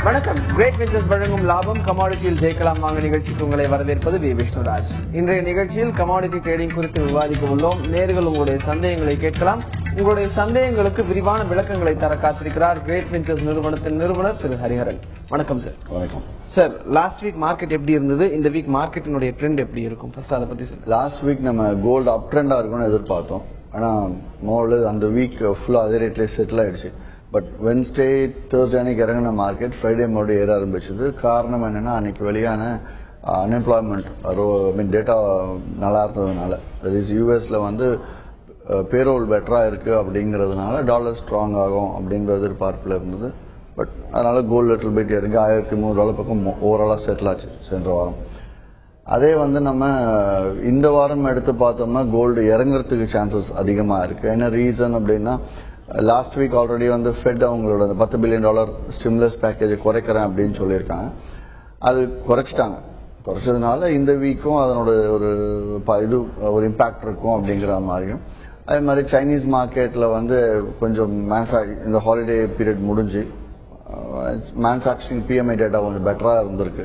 வணக்கம். Great ventures வழங்கும் லாபம் கமாடிட்டியில் ஜெயிக்கலாம் வாங்க நிகழ்ச்சிக்கு உங்களை வரவேற்பது வி விஷ்ணுராஜ். இன்றைய நிகழ்ச்சியில் கமாடிட்டி ட்ரேடிங் குறித்து விவாதிக்க உள்ளோம். நேர்கள் உங்களுடைய சந்தேகங்களை கேட்கலாம். உங்களுடைய சந்தேகங்களுக்கு விரிவான விளக்கங்களை தர காத்திருக்கிறார் கிரேட் வெஞ்சர்ஸ் நிறுவனத்தின் நிறுவனர் திரு ஹரிஹரன். வணக்கம் சார். வணக்கம் சார். லாஸ்ட் வீக் மார்க்கெட் எப்படி இருந்தது? இந்த வீக் மார்க்கெட்டினுடைய ட்ரெண்ட் எப்படி இருக்கும்? ஃபர்ஸ்ட் அதை பத்தி சார். லாஸ்ட் வீக் நம்ம கோல்டு அப் ட்ரெண்டா இருக்கும்னு எதிர்பார்த்தோம். ஆனா மோர்ல அந்த வீக் ஃபுல்லா அதே ரேட்ல செட்டில் ஆயிடுச்சு. பட் வென்ஸ்டே தேர்ஸ்டே அன்னைக்கு இறங்கின மார்க்கெட் ஃப்ரைடே மறுபடியும் ஏற ஆரம்பிச்சது. காரணம் என்னன்னா அன்னைக்கு வெளியான அன்எம்ப்ளாய்மெண்ட் டேட்டா நல்லா இருந்ததுனால, யூஎஸ்ல வந்து பேரோல் பெட்டரா இருக்கு அப்படிங்கறதுனால டாலர் ஸ்ட்ராங் ஆகும் அப்படிங்கிற எதிர்பார்ப்புல இருந்தது. பட் அதனால கோல்டு லிட்டில் பைட் இறங்கி $1,300 பக்கம் ஓவராலா செட்டில் ஆச்சு சென்ற வாரம். அதே வந்து நம்ம இந்த வாரம் எடுத்து பார்த்தோம்னா கோல்டு இறங்குறதுக்கு சான்சஸ் அதிகமா இருக்கு. என்ன ரீசன் அப்படின்னா, லாஸ்ட் வீக் ஆல்ரெடி வந்து ஃபெட் அவங்களோட $10 பில்லியன் ஸ்டிமுலஸ் பேக்கேஜ் குறைக்கிறேன் அப்படின்னு சொல்லியிருக்காங்க. அது குறைச்சதுனால இந்த வீக்கும் அதனோட ஒரு இம்பாக்ட் இருக்கும் அப்படிங்கிற மாதிரியும், அதே மாதிரி சைனீஸ் மார்க்கெட்ல வந்து கொஞ்சம் இந்த ஹாலிடே பீரியட் முடிஞ்சு மேனுஃபேக்சரிங் PMI டேட்டா கொஞ்சம் பெட்டரா இருந்திருக்கு.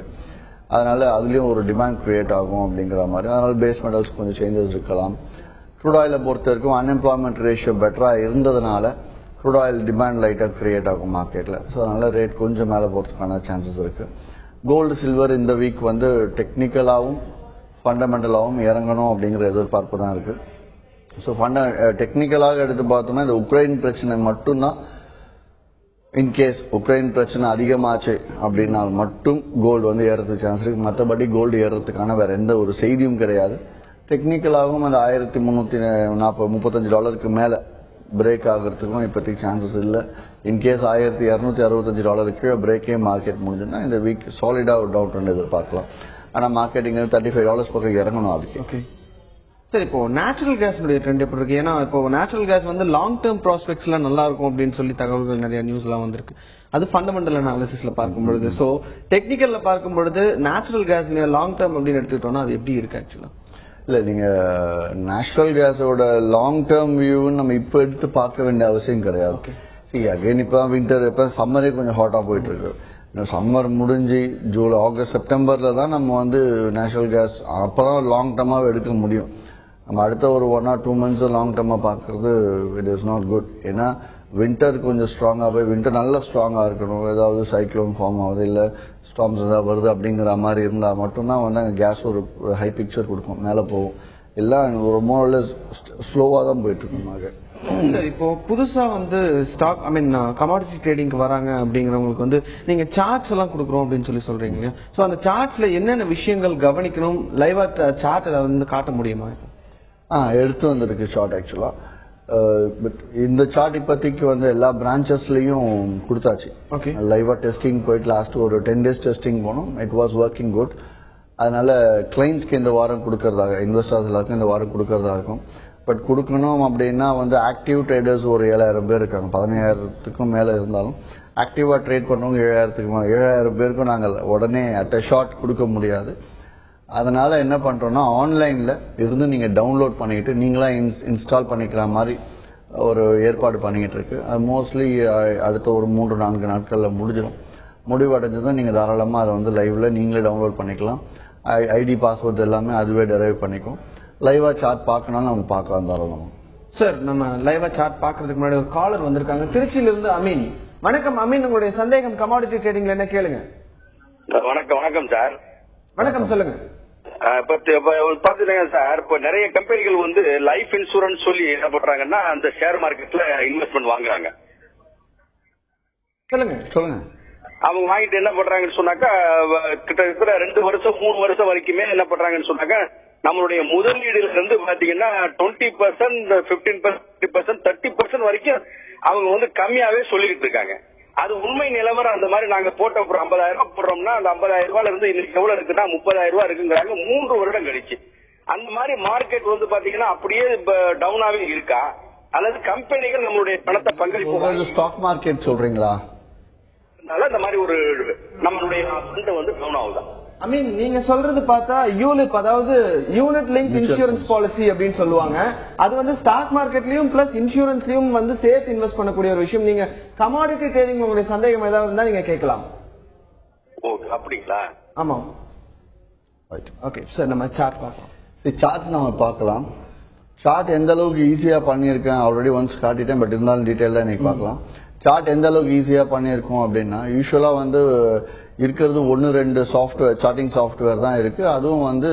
அதனால அதுலயும் ஒரு டிமாண்ட் கிரியேட் ஆகும் அப்படிங்கிற மாதிரி. அதனால பேஸ் மெட்டல்ஸ் கொஞ்சம் சேஞ்சஸ் இருக்கலாம். க்ரூட் ஆயில பொறுத்த வரைக்கும் அன்எம்ப்ளாய்மெண்ட் ரேஷியோ பெட்டரா இருந்ததுனால க்ரூட் ஆயில் டிமாண்ட் லைட்டா கிரியேட் ஆகும் மார்க்கெட்ல. ஸோ அதனால ரேட் கொஞ்சம் மேல போறதுக்கான சான்சஸ் இருக்கு. கோல்டு சில்வர் இந்த வீக் வந்து டெக்னிக்கலாவும் ஃபண்டமெண்டலாவும் இறங்கணும் அப்படிங்கிற எதிர்பார்ப்பு தான் இருக்கு. ஸோ டெக்னிக்கலாக எடுத்து பார்த்தோம்னா இந்த உக்ரைன் பிரச்சனை மட்டும்தான், இன்கேஸ் உக்ரைன் பிரச்சனை அதிகமாச்சு அப்படின்னா மட்டும் கோல்டு வந்து ஏறதுக்கு சான்ஸ் இருக்கு. மற்றபடி கோல்டு ஏறதுக்கான வேற எந்த ஒரு செய்தியும் கிடையாது. டெக்னிக்கலாகவும் அந்த $1,335 மேல பிரேக் ஆகிறதுக்கும் இப்போதைக்கு சான்சஸ் இல்லை. இன்கேஸ் $1,265 பிரேக்கே மார்க்கெட் முடிஞ்சுன்னா இந்த வீக் சாலிடா ஒரு டவுன் ட்ரெண்ட் எதிர்பார்க்கலாம். ஆனா மார்க்கெட்டிங் $35 பக்கம் இறங்கணும் அதுக்கு. Okay sir. இப்போ நேச்சுரல் கேஸ் ட்ரெண்ட் எப்படி இருக்கு? ஏன்னா இப்போ நேச்சுரல் கேஸ் வந்து லாங் டேர்ம் ப்ராஸ்பெக்ட்ஸ் எல்லாம் நல்லா இருக்கும் அப்படின்னு சொல்லி தகவல்கள் நிறைய நியூஸ் எல்லாம் வந்திருக்கு. அது ஃபண்டமெண்டல் அனாலிசிஸ்ல பார்க்கும்பொழுது, சோ டெக்னிக்கல்ல பார்க்கும்பொழுது நேச்சுரல் கேஸ் லாங் டேர்ம் அப்படின்னு எடுத்துக்கிட்டோம்னா அது எப்படி இருக்கு ஆக்சுவலா? இல்ல, நீங்க நேச்சுரல் கேஸோட லாங் டேர்ம் வியூன்னு நம்ம இப்ப எடுத்து பார்க்க வேண்டிய அவசியம் கிடையாது. அகைன் இப்ப வின்டர், இப்ப சம்மரே கொஞ்சம் ஹாட்டா போயிட்டு இருக்கு. சம்மர் முடிஞ்சு ஜூலை, ஆகஸ்ட், செப்டம்பர்ல தான் நம்ம வந்து நேச்சுரல் கேஸ் அப்பதான் லாங் டேர்மாவே எடுக்க முடியும். நம்ம அடுத்த ஒரு 1 or 2 months லாங் டேர்மா பாக்குறது இட் இஸ் நாட் குட். ஏன்னா வின்டர் கொஞ்சம் ஸ்ட்ராங்கா போய், வின்டர் நல்லா ஸ்ட்ராங்கா இருக்கணும். ஏதாவது சைக்ளோன் ஃபார்ம் ஆகுது, இல்ல ஸ்டார்ம்ஸ் ஏதாவது வருது அப்படிங்கிற மாதிரி இருந்தா மட்டும்தான் வந்து அங்க கேஸ் ஒரு ஹை பிக்சர் கொடுக்கும், மேல போகும். எல்லாம் ஒரு மோர்ல ஸ்லோவா தான் போயிட்டு இருக்கும். இப்போ புதுசா வந்து ஸ்டாக் கமாடிட்டி ட்ரேடிங்க்கு வராங்க அப்படிங்கிறவங்களுக்கு வந்து நீங்க சார்ட்ஸ் எல்லாம் கொடுக்குறோம் அப்படின்னு சொல்றீங்க. சோ அந்த சார்ட்ஸ்ல என்னென்ன விஷயங்கள் கவனிக்கணும்? லைவா சார்ட் வந்து காட்ட முடியுமா? எடுத்து வந்திருக்கு சார்ட் ஆக்சுவலா. பட் இந்த சார்ட் இப்போதைக்கு வந்து எல்லா பிரான்ச்சஸ்லயும் கொடுத்தாச்சு. லைவா டெஸ்டிங் போயிட்டு லாஸ்ட் ஒரு 10 days டெஸ்டிங் போனோம். It was working good. அதனால கிளைண்ட்ஸ்க்கு இந்த வாரம் கொடுக்கறதாக, இன்வெஸ்டர்ஸ் எல்லாருக்கும் இந்த வாரம் கொடுக்கறதா இருக்கும். பட் கொடுக்கணும் அப்படின்னா வந்து ஆக்டிவ் ட்ரேடர்ஸ் ஒரு 7,000 பேர் இருக்காங்க. 15,000க்கும் மேல இருந்தாலும் ஆக்டிவா ட்ரேட் பண்ணவங்க 7,000 பேருக்கும் நாங்கள் உடனே அட் ஷார்ட் கொடுக்க முடியாது. அதனால என்ன பண்றோம்னா, ஆன்லைன்ல இருந்து நீங்க டவுன்லோட் பண்ணிட்டு நீங்களா இன்ஸ்டால் பண்ணிக்கிற மாதிரி ஒரு ஏற்பாடு பண்ணிட்டு இருக்கு. அது மோஸ்ட்லி அடுத்த ஒரு 3-4 நாட்கள்ல முடிஞ்சிடும். முடிவடைஞ்சதும் நீங்க தாராளமா அதை வந்து லைவ்ல நீங்களே டவுன்லோட் பண்ணிக்கலாம். ஐடி பாஸ்வேர்ட் எல்லாமே அதுவே டெரைவ் பண்ணிக்கும். லைவா சார்ட் பார்க்கணும் நம்ம பார்க்கலாம் தாராளமா. சார், நம்ம லைவா சார்ட் பாக்குறதுக்கு முன்னாடி ஒரு காலர் வந்திருக்காங்க திருச்சியில இருந்து. அமீன். வணக்கம் அமீன், உங்களுடைய சந்தேகம் கமாடிட்டி ட்ரேடிங்ல என்ன கேளுங்க. வணக்கம் சார். வணக்கம், சொல்லுங்க. பாத்தீங்கன்னா சார், இப்ப நிறைய கம்பெனிகள் வந்து லைஃப் இன்சூரன்ஸ் சொல்லி என்ன பண்றாங்கன்னா அந்த ஷேர் மார்க்கெட்ல இன்வெஸ்ட்மெண்ட் வாங்குறாங்க. சொல்லுங்க. அவங்க வாங்கிட்டு என்ன பண்றாங்கன்னு சொன்னாக்கா, கிட்டத்தட்ட 2 வருஷம் 3 வருஷம் வரைக்குமே என்ன பண்றாங்கன்னு சொன்னாக்கா, நம்மளுடைய முதலீடுல இருந்து பாத்தீங்கன்னா 20%, 15%, 30% வரைக்கும் அவங்க வந்து கம்மியாவே சொல்லிட்டு இருக்காங்க. அது உண்மை நிலவரம். அந்த மாதிரி நாங்க போட்ட ஒரு 50,000 போடுறோம்னா அந்த 50,000 இருந்து இன்னைக்கு எவ்வளவு இருக்குன்னா 30,000 இருக்குங்கிறாங்க 3 வருடம் கழிச்சு. அந்த மாதிரி மார்க்கெட் வந்து பாத்தீங்கன்னா அப்படியே டவுனாவே இருக்கா, அல்லது கம்பெனிகள் நம்மளுடைய பணத்தை பங்களிப்பு ஸ்டாக் மார்க்கெட் சொல்றீங்களா? இந்த மாதிரி ஒரு நம்மளுடைய வந்து டவுன் ஆகுதா? நீங்க சொல்றது பார்த்தா யூலிப், அதாவது யூனிட் லிங்க் இன்சூரன்ஸ் பாலிசி அப்படின்னு சொல்லுவாங்க. அது வந்து ஸ்டாக் மார்க்கெட்லயும் பிளஸ் இன்சூரன்ஸ்லயும் வந்து சேர்த்து இன்வெஸ்ட் பண்ணக்கூடிய ஒரு விஷயம். நீங்க கமாடிட்டி ட்ரேடிங் உங்களுடைய சந்தேகம் ஏதாவது இருந்தா நீங்க கேட்கலாம். ஓகே, அப்படிங்களா? ஆமா. ஓகே சார், நம்ம சார்ட் பார்க்கலாம். சார்ட் நம்ம பார்க்கலாம். சார்ட் எந்த அளவுக்கு ஈஸியா பண்ணியிருக்கேன் ஆல்ரெடி ஒன்ஸ் காட்டிட்டேன், பட் இருந்தாலும் டீட்டெயிலாக இன்னைக்கு பார்க்கலாம். சார்ட் எந்த அளவுக்கு ஈஸியா பண்ணியிருக்கோம் அப்படின்னா, யூஸ்வலா வந்து இருக்கிறது 1-2 சாஃப்ட்வேர், சார்ட்டிங் சாஃப்ட்வேர் தான் இருக்கு. அதுவும் வந்து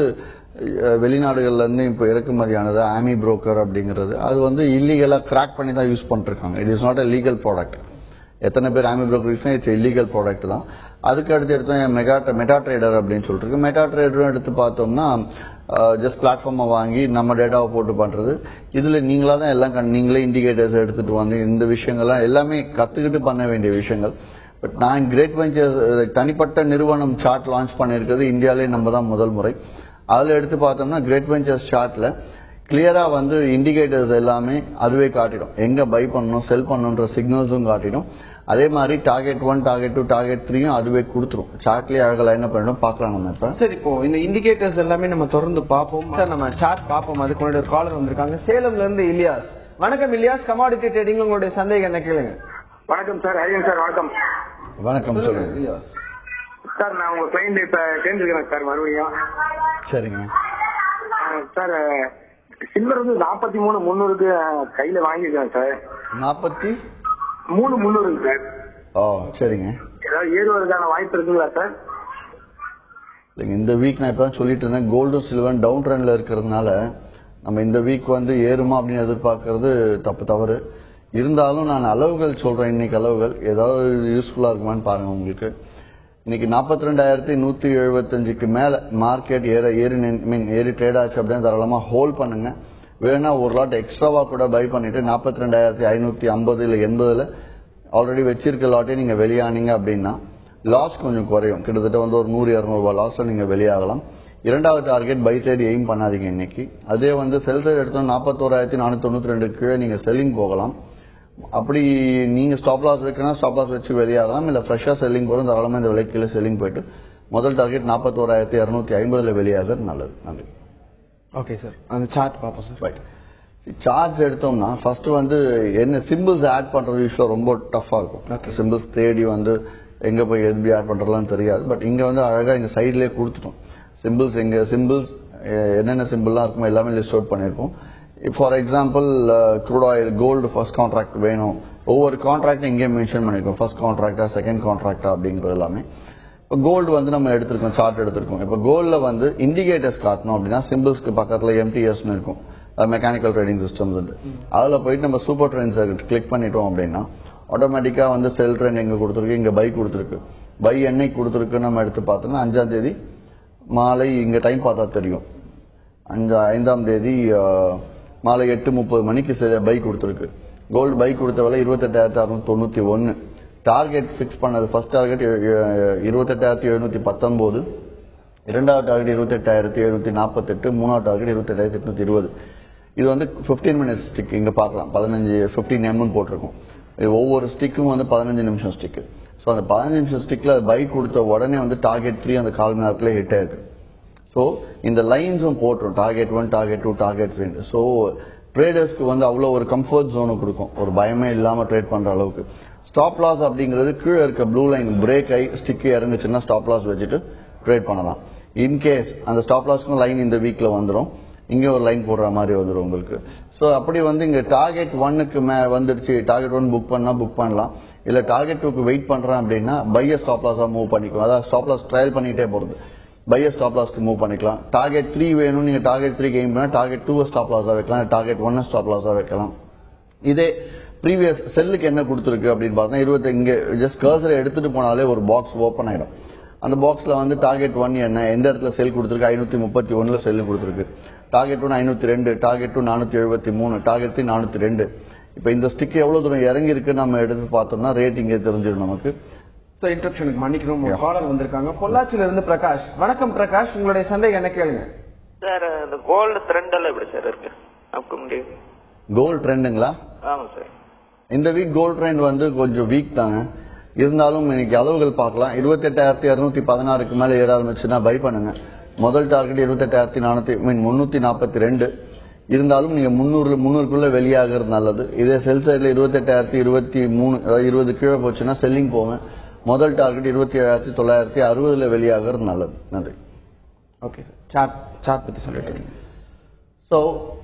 வெளிநாடுகள்ல இருந்து இப்போ இறக்குமதியானது ஆமி புரோக்கர் அப்படிங்கிறது. அது வந்து இல்லீகலா கிராக் பண்ணி தான் யூஸ் பண்ணிருக்காங்க. It is not a legal product. எத்தனை பேர் ஆமி புரோக்கர் யூஸ் பண்ணி இட்ஸ் இல்லீகல் ப்ராடக்ட் தான். அதுக்கு அடுத்து எடுத்தோம் மெட்டா ட்ரேடர் அப்படின்னு சொல்லிட்டு மெட்டா ட்ரேடரும் எடுத்து பார்த்தோம்னா ஜஸ்ட் பிளாட்ஃபார்மை வாங்கி நம்ம டேட்டாவை போட்டு பண்றது. இதுல நீங்களா தான் எல்லாம் நீங்களே இண்டிகேட்டர்ஸ் எடுத்துட்டு வந்து இந்த விஷயங்கள்லாம் எல்லாமே கத்துக்கிட்டு பண்ண வேண்டிய விஷயங்கள். பட் நான் கிரேட் வெஞ்சர்ஸ் தனிப்பட்ட நிறுவனம் சார்ட் லான்ச் பண்ணிருக்கிறது இந்தியாவிலே நம்ம தான் முதல் முறை. அதுல எடுத்து பார்த்தோம்னா கிரேட் வெஞ்சர்ஸ் சார்ட்ல கிளியரா வந்து இண்டிகேட்டர்ஸ் எல்லாமே அதுவே காட்டிடும். எங்க பை பண்ணணும், செல் பண்ணணுன்ற சிக்னல்ஸும் காட்டிடும். அதே மாதிரி டார்கெட் 1, டார்கெட் 2, டார்கெட் 3 அதுவே கொடுத்துரும். சார்ட்லயே அழகா லைன் அப் பண்ணணும். பார்க்கலாம் நம்ம இப்ப. சரி, இப்போ இந்த இண்டிகேட்டர்ஸ் எல்லாமே நம்ம தொடர்ந்து பார்ப்போம் சார். நம்ம சார்ட் பார்ப்போம். அதுக்கு முன்னாடி ஒரு காலர் வந்திருக்காங்க சேலம்ல இருந்து இலியாஸ். வணக்கம் இலியாஸ், கமாடிட்டி ட்ரேடிங்ல உங்களுடைய சந்தேகம் என்ன கேளுங்க. வணக்கம் சார். ஹரியன் சார், வணக்கம். வணக்கம் சொல்லுங்க இலியாஸ். சார், நான் உங்க கிளைண்ட் இப்ப சேர்ந்துருக்கேன் சார் மறுபடியும். சரிங்க சார், சில்வர் வந்து 43,300க்கு கையில வாங்கிருக்கேன் சார். 43,300 சார். ஓ சரிங்க. ஏதாவது ஏறுவதற்கான வாய்ப்பு இருக்குங்களா சார்? இந்த வீக் நான் இப்ப சொல்லிட்டு இருந்தேன், கோல்டும் சில்வரும் டவுன் ட்ரெண்ட்ல இருக்கிறதுனால நம்ம இந்த வீக் வந்து ஏறுமா அப்படின்னு எதிர்பார்க்கறது தவறு. இருந்தாலும் நான் அளவுகள் சொல்றேன். இன்னைக்கு அளவுகள் ஏதாவது யூஸ்ஃபுல்லா இருக்குமான்னு பாருங்க. உங்களுக்கு இன்னைக்கு 42,175க்கு மேல மார்க்கெட் ஏறி ட்ரேட் ஆச்சு அப்படின்னு தாராளமா ஹோல்ட் பண்ணுங்க. வேணா ஒரு லாட் எக்ஸ்ட்ராவா கூட பை பண்ணிட்டு 42,550 இல்ல 80ல ஆல்ரெடி வச்சிருக்க லாட்டே நீங்க வெளியானீங்க அப்படின்னா லாஸ் கொஞ்சம் குறையும். கிட்டத்தட்ட வந்து ஒரு 100-200 லாஸ்ல நீங்க வெளியாகலாம். இரண்டாவது டார்கெட் பை சைடு எய்ம் பண்ணாதீங்க இன்னைக்கு. அதே வந்து செல் சைடு எடுத்தோம் 41,492 கீழே நீங்க செல்லிங் போகலாம். அப்படி நீங்க ஸ்டாப் லாஸ் வைக்கணும், ஸ்டாப் லாஸ் வச்சு வெளியாகலாம். இல்ல ஃப்ரெஷ்ஷா செல்லிங் போதும் தாராளமா இந்த விலைக்கு செல்லிங் போயிட்டு முதல் டார்கெட் 41,250ல வெளியாகிறது நல்லது. நன்றி. ஓகே சார், அந்த சார்ட் பார்ப்போம் சார். ரைட். சார்ஜ் எடுத்தோம்னா ஃபர்ஸ்ட் வந்து என்ன சிம்பிள்ஸ் ஆட் பண்றது யூஸ்வலா ரொம்ப டஃபா இருக்கும். சிம்பிள்ஸ் தேடி வந்து எங்க போய் எப்படி ஆட் பண்றதுலாம் தெரியாது. பட் இங்க வந்து அழகா இங்க சைட்லயே கொடுத்துட்டோம். சிம்பிள்ஸ் என்னென்ன சிம்பிள்லாம் இருக்குமோ எல்லாமே லிஸ்ட் அவுட் பண்ணிருக்கோம். For example crude oil, gold first contract வேணும். ஒவ்வொரு கான்ட்ராக்டும் இங்கே மென்ஷன் பண்ணிருக்கோம். ஃபர்ஸ்ட் கான்ட்ராக்டா, செகண்ட் கான்ட்ராக்டா அப்படிங்கிறது எல்லாமே. இப்போ கோல்டு வந்து நம்ம எடுத்திருக்கோம், சார்ட் எடுத்திருக்கோம். இப்போ கோல்ட்ல வந்து இண்டிகேட்டர்ஸ் காட்டணும் அப்படின்னா சிம்பிள்ஸ்க்கு பக்கத்துல MTSன்னு இருக்கும், மெக்கானிக்கல் ட்ரேடிங் சிஸ்டம்ஸ். அதுல போயிட்டு நம்ம சூப்பர் ட்ரெண்ட்ஸ் கிளிக் பண்ணிட்டோம் அப்படின்னா ஆட்டோமேட்டிக்கா வந்து செல் ட்ரெண்ட் எங்க கொடுத்துருக்கு, இங்க பை கொடுத்துருக்கு. பை என்னைக்கு கொடுத்துருக்கு நம்ம எடுத்து பார்த்தோம்னா 5ஆம் தேதி மாலை, இங்க டைம் பார்த்தா தெரியும், 5ஆம் தேதி மாலை 8:30 மணிக்கு பை கொடுத்துருக்கு. கோல்டு பை கொடுத்த விலை 28,691. டார்கெட் பிக்ஸ் பண்ணது ஃபர்ஸ்ட் டார்கெட் 28,719, இரண்டாவது டார்கெட் 28,748, மூணாவது டார்கெட் 28,820. இது வந்து 15 மினிட்ஸ் ஸ்டிக். இங்க பார்க்கலாம் 15 mm போட்டிருக்கும். ஒவ்வொரு ஸ்டிக்கும் வந்து 15 நிமிஷம் ஸ்டிக். ஸோ அந்த 15 நிமிஷம் ஸ்டிக்ல பை கொடுத்த உடனே வந்து டார்கெட் 3 அந்த கால் மணி நேரத்துல ஹிட் ஆயிருக்கு. ஸோ இந்த லைன்ஸும் போட்டுரும், டார்கெட் 1, டார்கெட் 2, டார்கெட் 3. ஸோ ட்ரேடர்ஸ்க்கு வந்து அவ்வளோ ஒரு கம்ஃபர்ட் ஜோனு கொடுக்கும், ஒரு பயமே இல்லாம ட்ரேட் பண்ற அளவுக்கு. ஸ்டாப் லாஸ் அப்படிங்கிறது கீழே இருக்க ப்ளூ லைன் பிரேக் ஆகி ஸ்டிக் இறங்குச்சுன்னா ஸ்டாப் லாஸ் வச்சுட்டு ட்ரேட் பண்ணலாம். இன்கேஸ் அந்த ஸ்டாப் லாஸ்க்கும் லைன் இந்த வீக்ல வந்துடும், இங்க ஒரு லைன் போடுற மாதிரி வந்துடும் உங்களுக்கு. ஸோ அப்படி வந்து இங்க டார்கெட் 1க்கு வந்துடுச்சு, டார்கெட் 1 புக் பண்ணா புக் பண்ணலாம். இல்ல டார்கெட் 2க்கு வெயிட் பண்றேன் அப்படின்னா பைய ஸ்டாப் லாஸா மூவ் பண்ணிக்கலாம். அதாவது ஸ்டாப் லாஸ் ட்ரையல் பண்ணிட்டே போறது, பைய ஸ்டாப் லாஸ்க்கு மூவ் பண்ணிக்கலாம். டார்கெட் 3 வேணும், நீங்க டார்கெட் 3 கெயின் பண்ணா டார்கெட் 2 ஸ்டாப் லாஸா வைக்கலாம், டார்கெட் 1 ஸ்டாப் லாஸா வைக்கலாம். இதே ப்ரீவியஸ் செல்லுக்கு என்ன கொடுத்துருக்கு அப்படின்னு பார்த்தா இங்க ஜஸ்ட் கர்சரை எடுத்துட்டு போனாலே ஒரு பாக்ஸ் ஓப்பன் ஆயிடும். அந்த பாக்ஸ்ல வந்து டார்கெட் 1 என்ன, எந்த இடத்துல செல் கொடுத்துருக்கு, 531ல செல் கொடுத்துருக்கு. Target 1 502, target 2 473, target 3 402. இப்ப இந்த ஸ்டிக் எவ்வளவு தூரம் இறங்கி இருக்கு நம்ம எடுத்து பார்த்தோம்னா ரேட்டிங்கே தெரிஞ்சிடும் நமக்கு. சார் இன்டரப்ஷனுக்கு மன்னிக்கணும், காலர் வந்திருக்காங்க பொள்ளாச்சியில இருந்து பிரகாஷ். வணக்கம் பிரகாஷ், உங்களுடைய சந்தேகம் என்ன கேளுங்க. சார் இந்த கோல்டு ட்ரெண்ட் எல்லாம் எப்படி சார் இருக்கு அப்ப முடியும்? கோல்டு ட்ரெண்டுங்களா? ஆமா சார். இந்த வீக் கோல்டு ட்ரெண்ட் வந்து கொஞ்சம் வீக் தாங்க. இருந்தாலும் இன்னைக்கு அளவுகள் பார்க்கலாம். 28,216க்கு மேல ஏற ஆரம்பிச்சுன்னா பை பண்ணுங்க. முதல் டார்கெட் 28,342. இருந்தாலும் நீங்க 300க்குள்ள வெளியாகிறது நல்லது. இதே செல் சைட்ல 28,023, அதாவது 20 கீழே போச்சுன்னா செல்லிங் போங்க. முதல் டார்கெட் 27,960 வெளியாகிறது நல்லது. நன்றி. ஓகே சார், சார்ட் பத்தி சொல்லிட்டு. ஸோ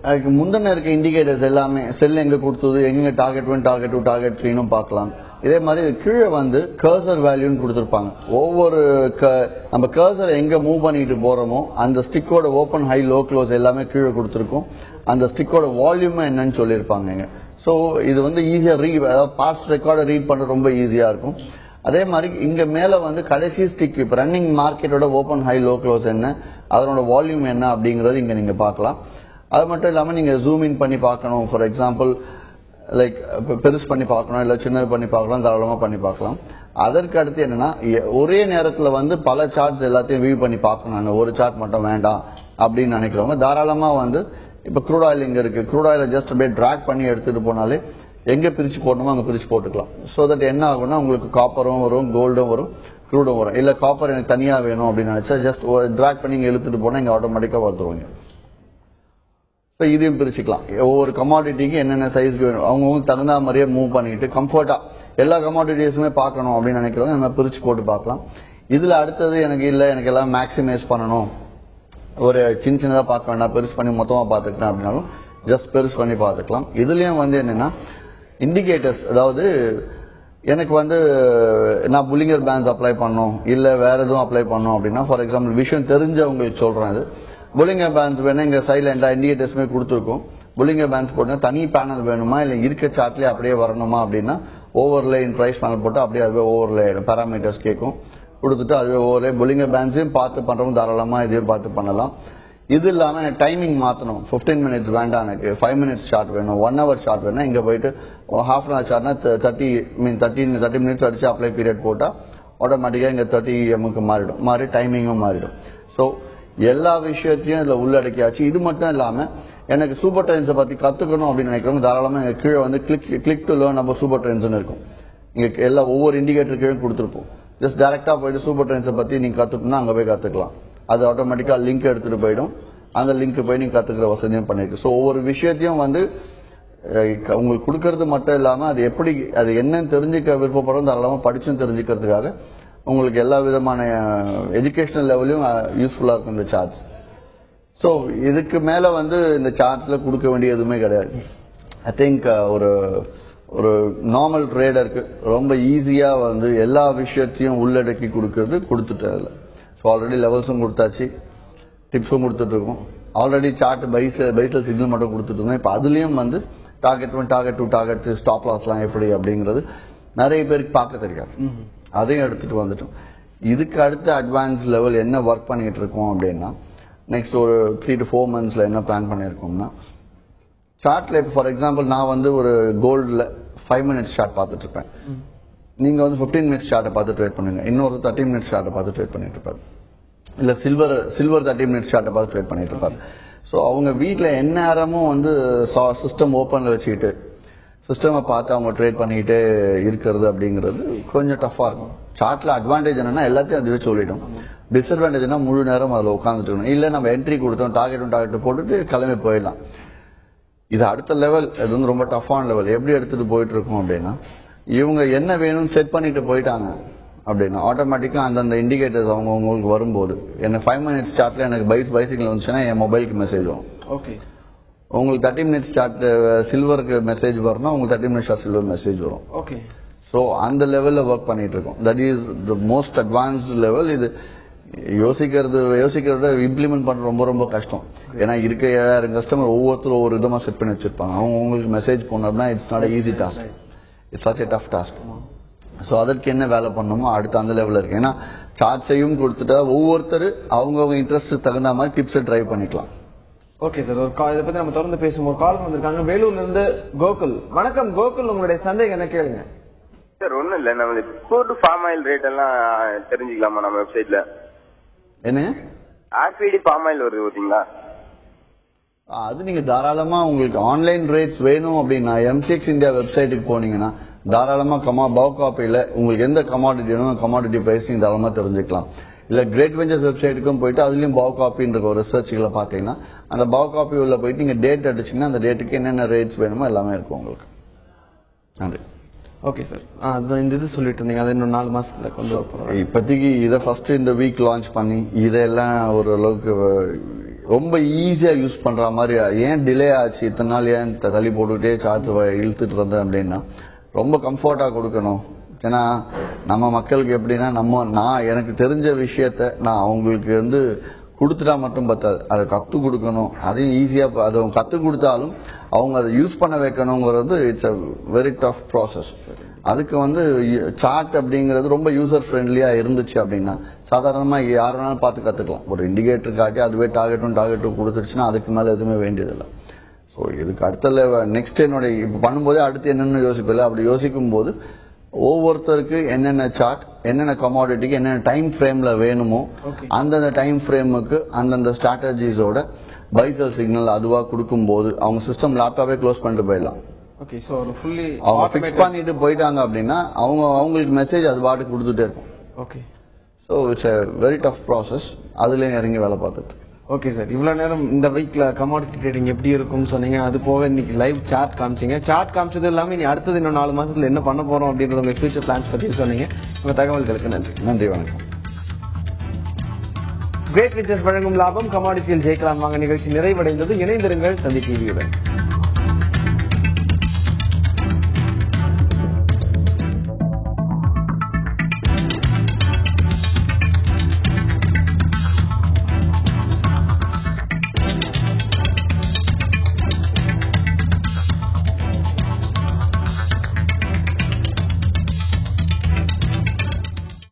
அதுக்கு முந்தின இருக்க இண்டிகேட்டர்ஸ் எல்லாமே செல் எங்க கொடுத்தது, எங்க டார்கெட் 1, டார்கெட் 2, டார்கெட் 3 பார்க்கலாம். இதே மாதிரி கீழே வந்து கர்சர் வேல்யூன்னு கொடுத்துருப்பாங்க. ஒவ்வொரு நம்ம கர்சர் எங்க மூவ் பண்ணிட்டு போறோமோ அந்த ஸ்டிக்கோட ஓப்பன், ஹை, லோ, க்ளோஸ் எல்லாமே கீழே கொடுத்துருக்கும். அந்த ஸ்டிக்கோட வால்யூம் என்னன்னு சொல்லியிருப்பாங்க. ஸோ இது வந்து ஈஸியா அதாவது பாஸ்ட் ரெக்கார்டை ரீட் பண்ண ரொம்ப ஈஸியா இருக்கும். அதே மாதிரி இங்க மேல வந்து கடைசி ஸ்டிக் இப்ப ரன்னிங் மார்க்கெட்டோட ஓப்பன், ஹை, லோ, க்ளோஸ் என்ன, அதனோட வால்யூம் என்ன அப்படிங்கறது இங்க நீங்க பார்க்கலாம். அது மட்டும் இல்லாம நீங்க ஜூம் இன் பண்ணி பார்க்கணும். ஃபார் எக்ஸாம்பிள் லைக் பெருசு பண்ணி பார்க்கணும், இல்ல சின்னது பண்ணி பார்க்கலாம், தாராளமா பண்ணி பார்க்கலாம். அதற்கு அடுத்து என்னன்னா ஒரே நேரத்துல வந்து பல சார்ட்ஸ் எல்லாத்தையும் வியூ பண்ணி பார்க்கணும். ஒரு சார்ட் மட்டும் வேண்டாம் அப்படின்னு நினைக்கிறவங்க தாராளமா வந்து இப்ப க்ரூட் ஆயில் இங்க இருக்கு, க்ரூட் ஆயில ஜஸ்ட் அப்படியே டிராக் பண்ணி எடுத்துட்டு போனாலே எங்க பிரிச்சு போடணுமோ அங்க பிரிச்சு போட்டுக்கலாம். சோ தட் என்ன ஆகும்னா உங்களுக்கு காப்பரும் வரும், கோல்டும் வரும், க்ரூடும் வரும். இல்ல காப்பர் எனக்கு தனியா வேணும் அப்படின்னு நினைச்சா ஜஸ்ட் டிராக் பண்ணி இங்க இழுத்துட்டு போனா இங்க ஆட்டோமேட்டிக்கா வந்துருவாங்க. இதையும் பிரிச்சுக்கலாம். ஒவ்வொரு கமாடிட்டிக்கு என்னென்ன சைஸ்க்கு வேணும் அவங்கவுங்க தகுந்த மாதிரியே மூவ் பண்ணிட்டு கம்ஃபர்ட்டா எல்லா கமாடிட்டிஸுமே பார்க்கணும் அப்படின்னு நினைக்கிறவங்க நம்ம பிரிச்சு போட்டு பார்க்கலாம். இதுல அடுத்தது எனக்கு எல்லாம் மேக்ஸிமைஸ் பண்ணணும், ஒரு சின்னதா பார்க்க வேண்டாம், பெருசு பண்ணி மொத்தமா பார்த்துக்கலாம் அப்படின்னாலும் ஜஸ்ட் பெருசு பண்ணி பார்த்துக்கலாம். இதுலயும் வந்து என்னன்னா இண்டிகேட்டர்ஸ், அதாவது எனக்கு வந்து நான் புல்லிங்கர் பேண்ட்ஸ் அப்ளை பண்ணணும் இல்ல வேற எதுவும் அப்ளை பண்ணணும் அப்படின்னா, ஃபார் எக்ஸாம்பிள் விஷயம் தெரிஞ்சவங்களுக்கு சொல்றேன். இது புல்லிங்கர் பேண்ட்ஸ் வேணும், இங்க சைட்ல எல்லா இண்டிகேட்டர்ஸுமே கொடுத்துருக்கும். புல்லிங்கர் பேண்ட்ஸ் போட்டா தனி பேனல் வேணுமா இல்ல இருக்க சார்ட்லயே அப்படியே வரணுமா அப்படின்னா ஓவர்லே இன் பிரைஸ் பேனல் போட்டு அப்படியே அதுவே ஓவர்லே பேராமீட்டர்ஸ் கேட்கும், கொடுத்துட்டு அதுவே ஓவர்லே புல்லிங்கர் பேண்ட்ஸையும் பார்த்து பண்றவங்க தாராளமா இதையும் பார்த்து பண்ணலாம். இது இல்லாம டைமிங் மாத்தணும். 15 மினிட்ஸ் வேண்டாம், எனக்கு 5 மினிட்ஸ் ஷார்ட் வேணும், 1 hour ஷார்ட் வேணும். இங்க போயிட்டு ஹாஃப் அன் அவர் ஷார்ட்னா 30 மினிட்ஸ் அடிச்சு அப்ளை பீரியட் போட்டா ஆட்டோமேட்டிக்கா இங்க 30 mக்கு மாறி டைமிங்கும் மாறிடும். ஸோ எல்லா விஷயத்தையும் இதுல உள்ளடக்கியாச்சு. இது மட்டும் இல்லாம எனக்கு சூப்பர் ட்ரெண்ட்ஸை பத்தி கத்துக்கணும் அப்படின்னு நினைக்கிறவங்க தாராளமா எங்க கீழே வந்து கிளிக் டு லேர்ன் நம்ம சூப்பர் ட்ரெண்ட்ஸ் இருக்கும். இங்க எல்லா ஒவ்வொரு இண்டிகேட்டர் கீழே கொடுத்துருப்போம். ஜஸ்ட் டைரக்டா போயிட்டு சூப்பர் ட்ரெண்ட்ஸை பத்தி நீங்க கத்துக்கணும்னா அங்க போய் கத்துக்கலாம். அது ஆட்டோமேட்டிக்கா லிங்க் எடுத்துட்டு போயிடும். அந்த லிங்க் போய் நீங்க கத்துக்கிற வசதியும் பண்ணிருக்கு. ஸோ ஒவ்வொரு விஷயத்தையும் வந்து உங்களுக்கு கொடுக்கறது மட்டும் இல்லாம அது எப்படி அது என்னன்னு தெரிஞ்சுக்க விருப்பப்படுறோம் தாராளமா படிச்சும் தெரிஞ்சுக்கிறதுக்காக உங்களுக்கு எல்லா விதமான எஜுகேஷனல் லெவலையும் யூஸ்ஃபுல்லா இருக்கும் இந்த சார்ட்ஸ். ஸோ இதுக்கு மேல வந்து இந்த சார்ட்ஸ்ல கொடுக்க வேண்டிய எதுவுமே கிடையாது. ஐ திங்க் ஒரு நார்மல் ட்ரேடருக்கு ரொம்ப ஈஸியா வந்து எல்லா விஷயத்தையும் உள்ளடக்கி கொடுத்துட்டு ஸோ ஆல்ரெடி லெவல்ஸும் கொடுத்தாச்சு, டிப்ஸும் கொடுத்துட்டு இருக்கோம். ஆல்ரெடி சார்ட் பைஸ்ல சிக்னல் மட்டும் கொடுத்துட்டு இருக்கோம். இப்போ அதுலயும் வந்து டார்கெட் 1, டார்கெட் 2, டார்கெட் ஸ்டாப் லாஸ்லாம் எப்படி அப்படிங்கிறது நிறைய பேருக்கு பார்க்க தெரியாது. அதையும் எடுத்துட்டு வந்துட்டோம். இதுக்கு அடுத்த அட்வான்ஸ் லெவல் என்ன ஒர்க் பண்ணிட்டு இருக்கோம் அப்படின்னா நெக்ஸ்ட் ஒரு 3 to 4 monthsல என்ன பிளான் பண்ணிருக்கோம்னா சார்ட்ல இப்போ ஃபார் எக்ஸாம்பிள் நான் வந்து ஒரு கோல்டுல 5 minutes சார்ட் பார்த்துட்டு இருப்பேன். நீங்க வந்து 15 minutes சார்ட்டை பார்த்து ட்ரேட் பண்ணுங்க. இன்னொரு 30 minutes சார்ட்டை பார்த்து ட்ரேட் பண்ணிட்டு இருப்பாரு. இல்ல சில்வர் 30 minutes சார்ட்டை பார்த்து ட்ரேட் பண்ணிட்டு இருப்பாரு. ஸோ அவங்க வீட்டுல எந்நேரமும் வந்து சிஸ்டம் ஓப்பன்ல வச்சுக்கிட்டு சிஸ்டமை பார்த்து அவங்க ட்ரேட் பண்ணிக்கிட்டே இருக்கிறது அப்படிங்கிறது கொஞ்சம் டஃபா இருக்கும். சார்ட்ல அட்வான்டேஜ் என்னன்னா எல்லாத்தையும் அதுவே சொல்லிடும். டிஸ்அட்வான்டேஜ்னா முழு நேரம் அதுல உட்காந்துட்டு இருக்கணும். இல்ல நம்ம என்ட்ரி கொடுத்தோம், டார்கெட் போட்டுட்டு கிளம்பி போயிடலாம். இது அடுத்த லெவல். இது வந்து ரொம்ப டஃபான லெவல். எப்படி எடுத்துட்டு போயிட்டு இருக்கோம் அப்படின்னா இவங்க என்ன வேணும்னு செட் பண்ணிட்டு போயிட்டாங்க அப்படின்னா ஆட்டோமேட்டிக்கா அந்தந்த இண்டிகேட்டர்ஸ் அவங்களுக்கு வரும்போது எனக்கு 5 minutes சார்ட்ல எனக்கு பைசிக்கல் வந்துச்சுன்னா என் மொபைலுக்கு மெசேஜ் வரும். ஓகே, உங்களுக்கு 30 minutes சார்ட் சில்வருக்கு மெசேஜ் வரணும், உங்களுக்கு 30 minutes சார்ட் சில்வர் மெசேஜ் வரும். ஓகே, ஸோ அந்த லெவல்ல ஒர்க் பண்ணிட்டு இருக்கோம். That is the most advanced level. இது யோசிக்கிறத இம்ப்ளிமெண்ட் பண்ற ரொம்ப ரொம்ப கஷ்டம். ஏன்னா இருக்க 7000 கஸ்டமர் ஒவ்வொருத்தரும் ஒவ்வொரு விதமா செட் பண்ணி வச்சிருப்பாங்க. அவங்க உங்களுக்கு மெசேஜ் பண்ணோம்னா it's not easy task, it's such a tough task. So அதற்கு என்ன வேலை பண்ணணுமோ அடுத்த அந்த லெவலில் இருக்கு. ஏன்னா சார்ட்ஸையும் கொடுத்துட்டா ஒவ்வொருத்தர் அவங்கவுங்க இன்ட்ரெஸ்ட் தகுந்த மாதிரி டிப்ஸை ட்ரைவ் பண்ணிக்கலாம். ஓகே சார், ஒரு இதை பத்தி நம்ம தொடர்ந்து பேசுவோம். ஒரு கால் வந்திருக்காங்க வேலூர்ல இருந்து கோகுல். வணக்கம் கோகுல், உங்களுடைய சந்தேகம் என்ன கேளுங்க. சார் ஒன்றும் இல்லை, நம்ம க்ரூட் பாம் ஆயில் ரேட் எல்லாம் தெரிஞ்சுக்கலாமா நம்ம வெப்சைட்ல? என்ன ஆர்பிடி பாம் ஆயில் வருது ஓகேங்களா? அது நீங்க தாராளமா உங்களுக்கு ஆன்லைன் ரேட்ஸ் வேணும் அப்படின்னா MCX இந்தியா வெப்சைட்டுக்கு போனீங்கன்னா தாராளமா பல்க் காப்பியில உங்களுக்கு எந்த கமாடிட்டி வேணும் கமாடிட்டி பிரைஸ் நீங்க தாராளமா தெரிஞ்சுக்கலாம். இல்ல கிரேட் வெஞ்சர்ஸ் வெப்சைட்டுக்கும் போயிட்டு அதுலயும் பல்க் காப்பின்ற ஒரு ரிசர்ச்களை பாத்தீங்கன்னா அந்த பல்க் காப்பி உள்ள போயிட்டு நீங்க டேட் அடிச்சீங்கன்னா அந்த டேட்டுக்கு என்னென்ன ரேட்ஸ் வேணுமோ எல்லாமே இருக்கும் உங்களுக்கு. நன்றி. ஓகே சார், அதுதான் இந்த இது சொல்லிட்டு இருந்தீங்க, அது இன்னும் 4 மாசத்துல கொண்டு வரப்போம். இப்போதைக்கு இதை ஃபர்ஸ்ட் இந்த வீக் லான்ச் பண்ணி இதெல்லாம் ஓரளவுக்கு ரொம்ப ஈஸியா யூஸ் பண்ற மாதிரி. ஏன் டிலே ஆச்சு இத்தனை நாள், ஏன் தள்ளி போட்டுக்கிட்டே சார்ஜ் இழுத்துட்டு இருந்தேன் அப்படின்னா, ரொம்ப கம்ஃபர்ட்டா கொடுக்கணும். ஏன்னா நம்ம மக்களுக்கு எப்படின்னா, நான் எனக்கு தெரிஞ்ச விஷயத்த நான் அவங்களுக்கு வந்து கொடுத்துட்டா மட்டும் பத்தாது, அதை கற்றுக் கொடுக்கணும். அதையும் ஈஸியா அதை கற்றுக் கொடுத்தாலும் அவங்க அதை யூஸ் பண்ண வைக்கணுங்கிறது it's a very tough process. அதுக்கு வந்து சார்ட் அப்படிங்கிறது ரொம்ப யூசர் ஃப்ரெண்ட்லியா இருந்துச்சு அப்படின்னா சாதாரணமா யார் வேணாலும் பார்த்து கத்துக்கலாம். ஒரு இண்டிகேட்டர் காட்டி அதுவே டார்கெட்டும் கொடுத்துருச்சுன்னா அதுக்கு மேல எதுவுமே வேண்டியதில்லை. ஸோ இதுக்கு அடுத்த நெக்ஸ்ட் என்னுடைய இப்போ பண்ணும்போதே அடுத்து என்னென்ன யோசிப்பில்லை. அப்படி யோசிக்கும் போது ஒவ்வொருத்தருக்கு என்னென்ன சார்ட், என்னென்ன கமாடிட்டிக்கு என்னென்ன டைம் ஃப்ரேம்ல வேணுமோ அந்தந்த டைம் ஃப்ரேமுக்கு அந்தந்த ஸ்ட்ராட்டஜிஸோட பைசல் சிக்னல் அதுவா கொடுக்கும் போது அவங்க சிஸ்டம் லேப்டாப்பே க்ளோஸ் பண்ணிட்டு போயிடலாம். ஓகே, சோ ஃபுல்லி அவங்க ஃபிக்ஸ் பண்ணிட்டு போயிட்டாங்க அப்படின்னா அவங்களுக்கு மெசேஜ் அது பாட்டுக்கு கொடுத்துட்டே இருக்கும். Okay, so it's a very tough process. அதுலேயும் இறங்கி வேலை பார்த்துட்டு. ஓகே சார், இவ்வளவு நேரம் இந்த வீக்ல கமாடிட்டி ட்ரேடிங் எப்படி இருக்கும்னு சொன்னீங்க. அது போக இன்னைக்கு லைவ் சார்ட் காமிச்சிங்க. சார்ட் காமிச்சது இல்லாம இனி அடுத்தது இன்னும் 4 மாசத்துல என்ன பண்ண போறோம் அப்படின்ற உங்க ஃபியூச்சர் பிளான்ஸ் பத்தி சொன்னீங்க. உங்க தகவல்களுக்கு நன்றி. நன்றி, வணக்கம். கிரேட் ரிச்சர்ஸ் வழங்கும் லாபம் கமாடிட்டியில் ஜெயிக்கலாம் வாங்க நிகழ்ச்சி நிறைவடைந்தது. இணைந்திருங்கள் சந்தி டிவியுடன்.